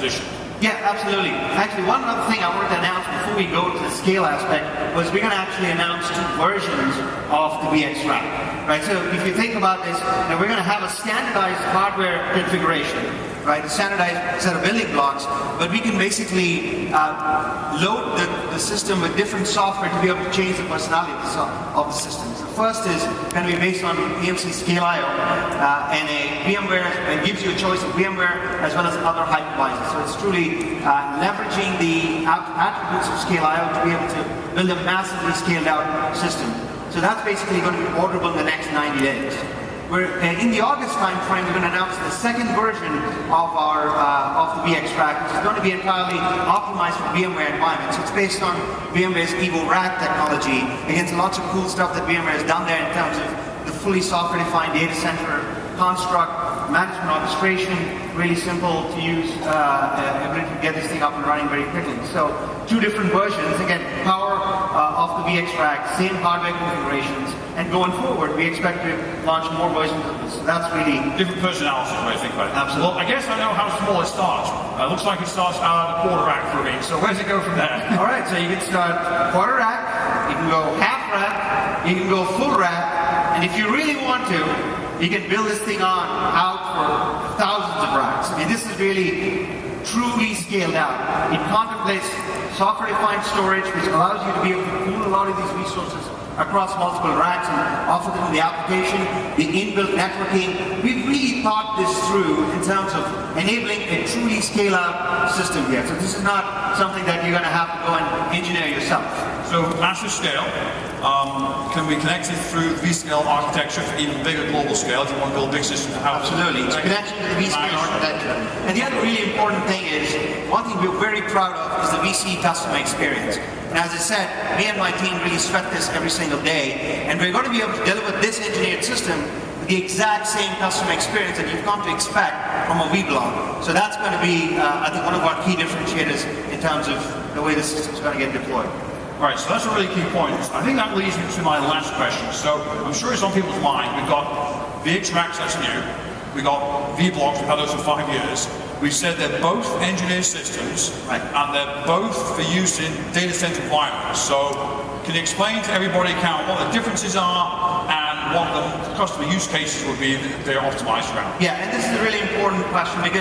positioned. Yeah, absolutely. Actually, one other thing I wanted to announce before we go to the scale aspect was we're going to actually announce 2 versions of the VX rack. Right? So if you think about this, we're going to have a standardized hardware configuration, right? A standardized set of building blocks, but we can basically load the system with different software to be able to change the personality of the system. So first is going to be based on EMC Scale.io and a VMware, it gives you a choice of VMware as well as other hypervisors. So it's truly leveraging the attributes of Scale.io to be able to build a massively scaled out system. So that's basically going to be orderable in the next 90 days. We're in the August time frame, we're going to announce the second version of the VX rack, which is going to be entirely optimized for VMware environments. It's based on VMware's Evo Rack technology. Against lots of cool stuff that VMware has done there in terms of the fully software-defined data center construct, management orchestration, really simple to use, ability to get this thing up and running very quickly. So 2 different versions, again, power of the VX rack, same hardware configurations, and going forward, we expect to launch more versions of this. So that's really different personalities when I think about it. Absolutely. Well, I guess I know how small it starts. Looks like it starts out at a quarter rack for me. So where does it go from there? All right, so you can start quarter rack, you can go half rack, you can go full rack, and if you really want to, you can build this thing out for thousands of racks. I mean, this is really truly scaled out. It contemplates software-defined storage, which allows you to be able to pool a lot of these resources across multiple racks and offer them in the application, the inbuilt networking. We've really thought this through in terms of enabling a truly scale-out system here. So this is not something that you're going to have to go and engineer yourself. So massive scale. Can we connect it through vScale architecture for even bigger global scale if you want to build big systems? Absolutely. It's connection to the vScale architecture. And the other really important thing is, one thing we're very proud of is the VCE customer experience. And as I said, me and my team really sweat this every single day, and we're going to be able to deliver this engineered system with the exact same customer experience that you've come to expect from a vBlock. So that's going to be, I think, one of our key differentiators in terms of the way the system is going to get deployed. Right, so that's a really key point. I think that leads me to my last question. So I'm sure it's on people's mind. We've got VX racks, that's new. We've got vBlocks, we've had those for 5 years. We've said they're both engineered systems, right, and they're both for use in data center environments. So can you explain to everybody what the differences are and what the customer use cases would be that they're optimized around? Yeah, and this is a really important question because